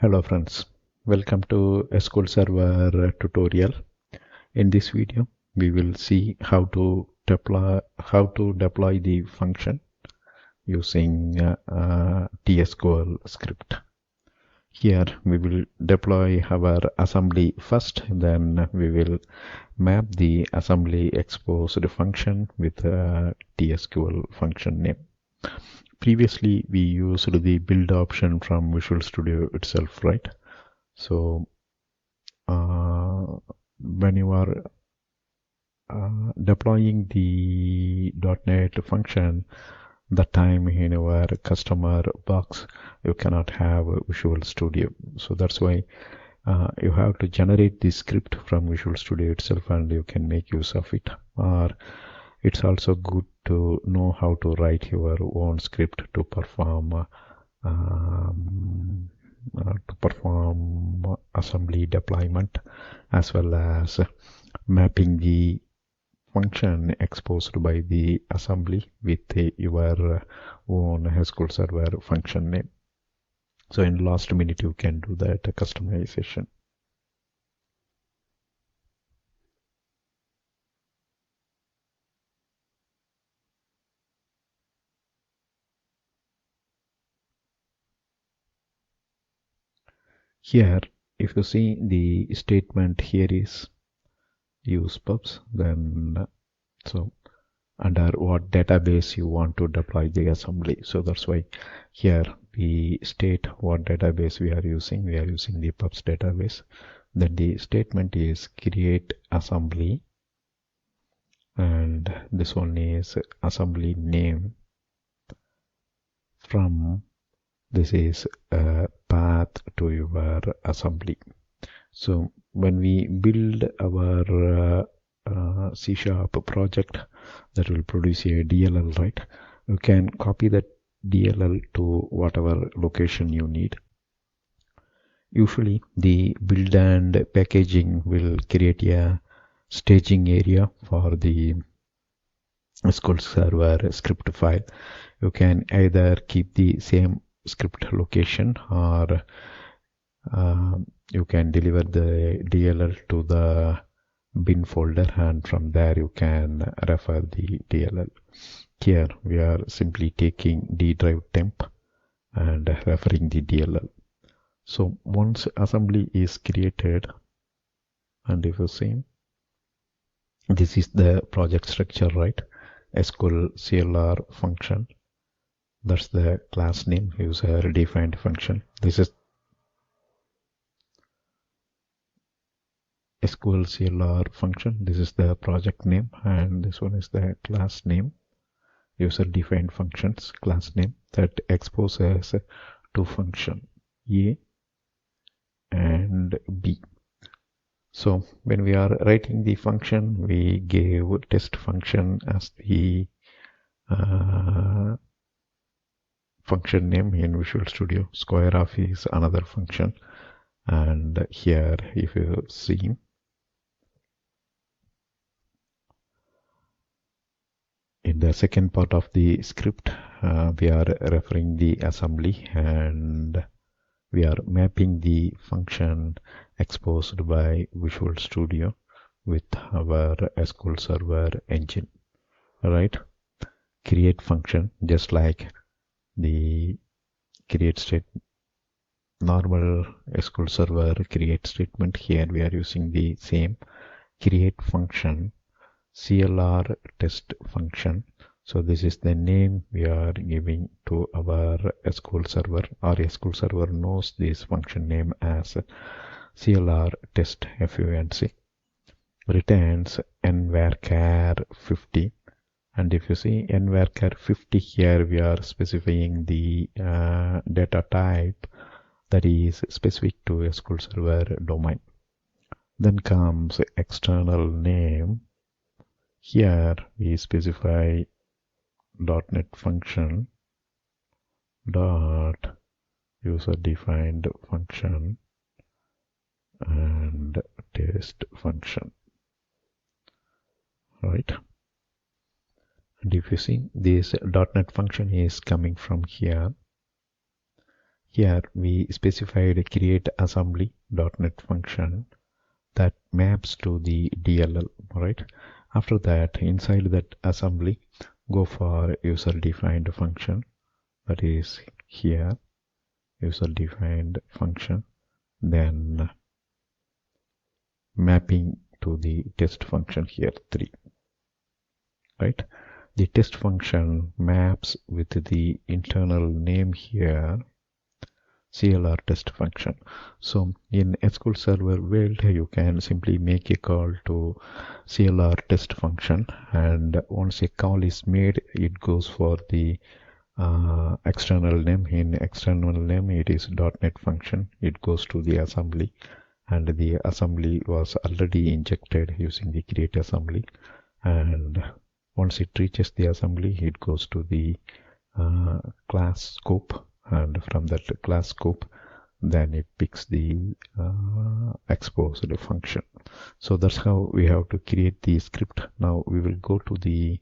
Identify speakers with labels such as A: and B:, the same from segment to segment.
A: Hello friends, welcome to SQL Server tutorial. In this video, we will see how to deploy the function using TSQL script. Here we will deploy our assembly first, then we will map the assembly exposed function with TSQL function name. Previously, we used the build option from Visual Studio itself, right? So when you are deploying the .NET function, the time in your customer box, you cannot have Visual Studio. So that's why you have to generate the script from Visual Studio itself and you can make use of it. Or it's also good to know how to write your own script to perform assembly deployment, as well as mapping the function exposed by the assembly with your own SQL Server function name. So in last minute you can do that customization. Here, if you see the statement here is use pubs, then so under what database you want to deploy the assembly. So that's why here we state what database we are using. We are using the pubs database. Then the statement is create assembly, and this one is assembly name. From this is a path to your assembly. So when we build our C# project that will produce a DLL, right? You can copy that DLL to whatever location you need. Usually the build and packaging will create a staging area for the SQL Server script file. You can either keep the same script location, or you can deliver the DLL to the bin folder, and from there you can refer the DLL. Here we are simply taking D drive temp and referring the DLL. So once assembly is created, and if you see, this is the project structure, right? SQL CLR function, that's the class name, user defined function. This is SQL CLR function, this is the project name, and this one is the class name, user defined functions class name, that exposes two function A and B. So when we are writing the function, we gave test function as the function name in Visual Studio. Square off is another function, and here if you see, in the second part of the script, we are referring the assembly, and we are mapping the function exposed by Visual Studio with our SQL Server engine. Right? Create function, just like the create statement, normal SQL Server create statement. Here we are using the same create function, CLR test function. So this is the name we are giving to our SQL Server, or SQL Server knows this function name as CLR test func. Returns nvarchar 50, and if you see nvarchar 50, here we are specifying the data type that is specific to SQL Server domain. Then comes external name. Here we specify .NET function dot user defined function and test function, right? And if you see, this .NET function is coming from here. here we specified a create assembly.NET function that maps to the DLL, right? After that, inside that assembly, go for user-defined function, that is here, user-defined function, then mapping to the test function here, 3, right? The test function maps with the internal name here, CLR test function. So in SQL Server world, you can simply make a call to CLR test function, and once a call is made, it goes for the external name. In external name, it is .NET function. It goes to the assembly, and the assembly was already injected using the create assembly, and once it reaches the assembly, it goes to the class scope, and from that class scope, then it picks the exposed function. So that's how we have to create the script. Now we will go to the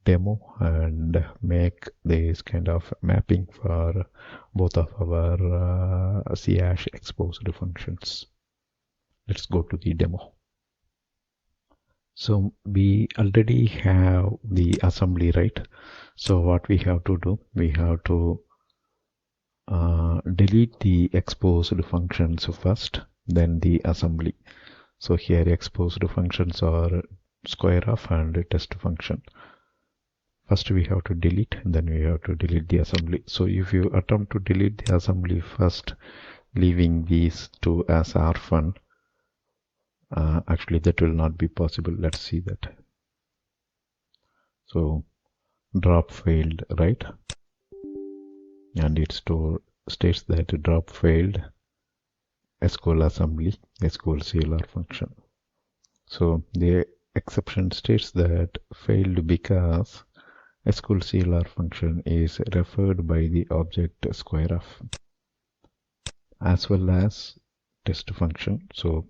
A: demo and make this kind of mapping for both of our CH exposed functions. Let's go to the demo. So we already have the assembly, right? So what we have to do, we have to delete the exposed functions first, then the assembly. So here exposed functions are square of and test function. First we have to delete, then we have to delete the assembly. So if you attempt to delete the assembly first, leaving these two as orphan, actually that will not be possible. Let's see that. So drop failed, right? And it states that drop failed SQL assembly, SQL CLR function. So the exception states that failed because SQL CLR function is referred by the object square of as well as test function. So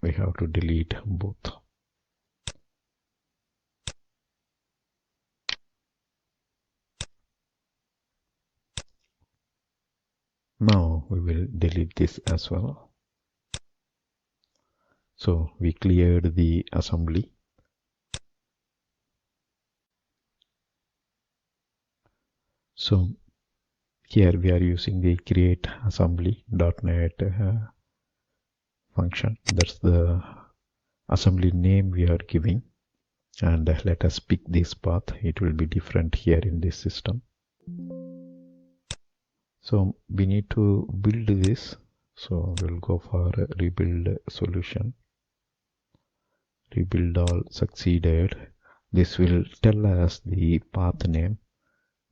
A: we have to delete both. Now we will delete this as well. So we cleared the assembly. So here we are using the create assembly.NET function. That's the assembly name we are giving, and let us pick this path. It will be different here in this system. So we need to build this. So we'll go for rebuild solution. Rebuild all succeeded. This will tell us the path name.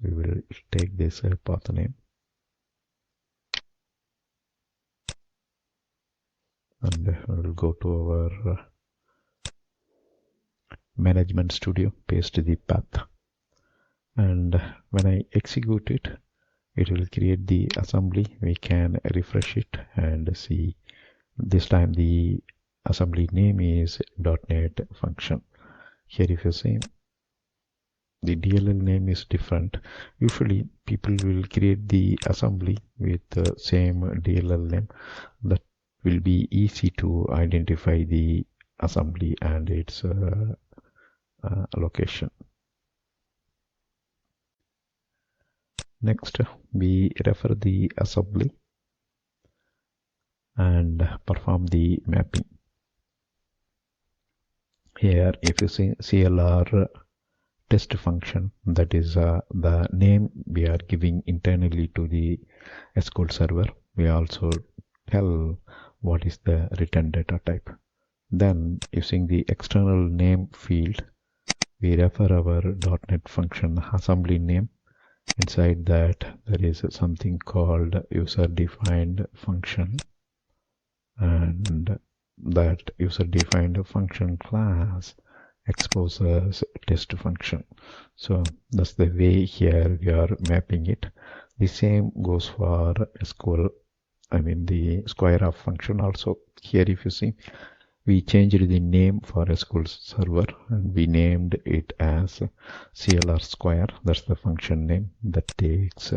A: We will take this path name, and we'll go to our management studio, paste the path, and when I execute it, it will create the assembly. We can refresh it and see this time the assembly name is .NET function. Here if you see, the DLL name is different. Usually people will create the assembly with the same DLL name. That will be easy to identify the assembly and its location. Next, we refer the assembly and perform the mapping. Here if you see CLR test function, that is the name we are giving internally to the SQL server. We also tell what is the return data type. Then using the external name field, we refer our .NET function assembly name. Inside that there is something called user defined function, and that user defined function class exposes test function. So that's the way here we are mapping it. The same goes for SQL, the square of function also. Here if you see, we changed the name for SQL server and we named it as CLR square. That's the function name that takes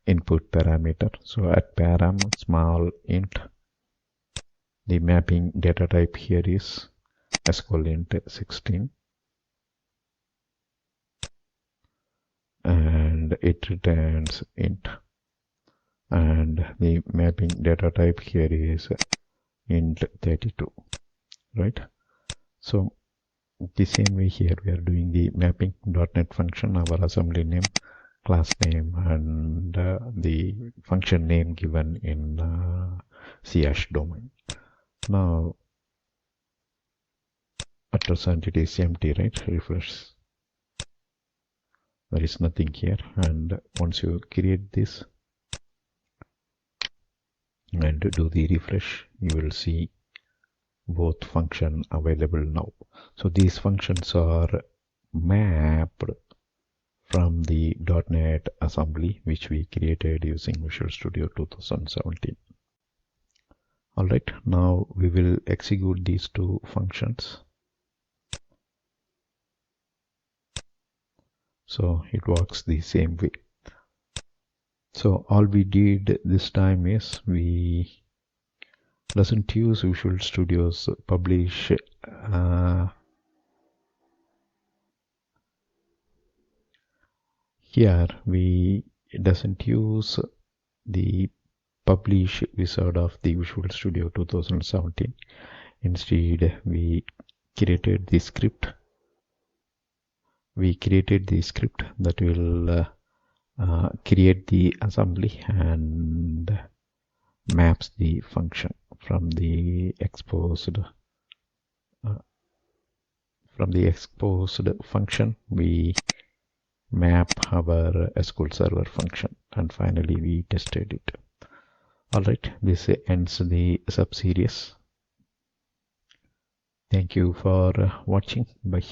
A: input parameter. So at param small int, the mapping data type here is sqlint 16, and it returns int, and the mapping data type here is int 32, right? So the same way here we are doing the mapping.NET function, our assembly name, class name, and the function name given in ch domain. Now at present it is empty, right? Refresh. There is nothing here, and once you create this and do the refresh, you will see both function available now. So these functions are mapped from the .NET assembly which we created using Visual Studio 2017. Alright, now we will execute these two functions. So it works the same way. So all we did this time is we doesn't use Visual Studio's publish here we doesn't use the publish wizard of the Visual Studio 2017. Instead we created the script. That will create the assembly and maps the function from the exposed function. We map our SQL Server function, and finally we tested it. Alright, this ends the sub-series. Thank you for watching. Bye.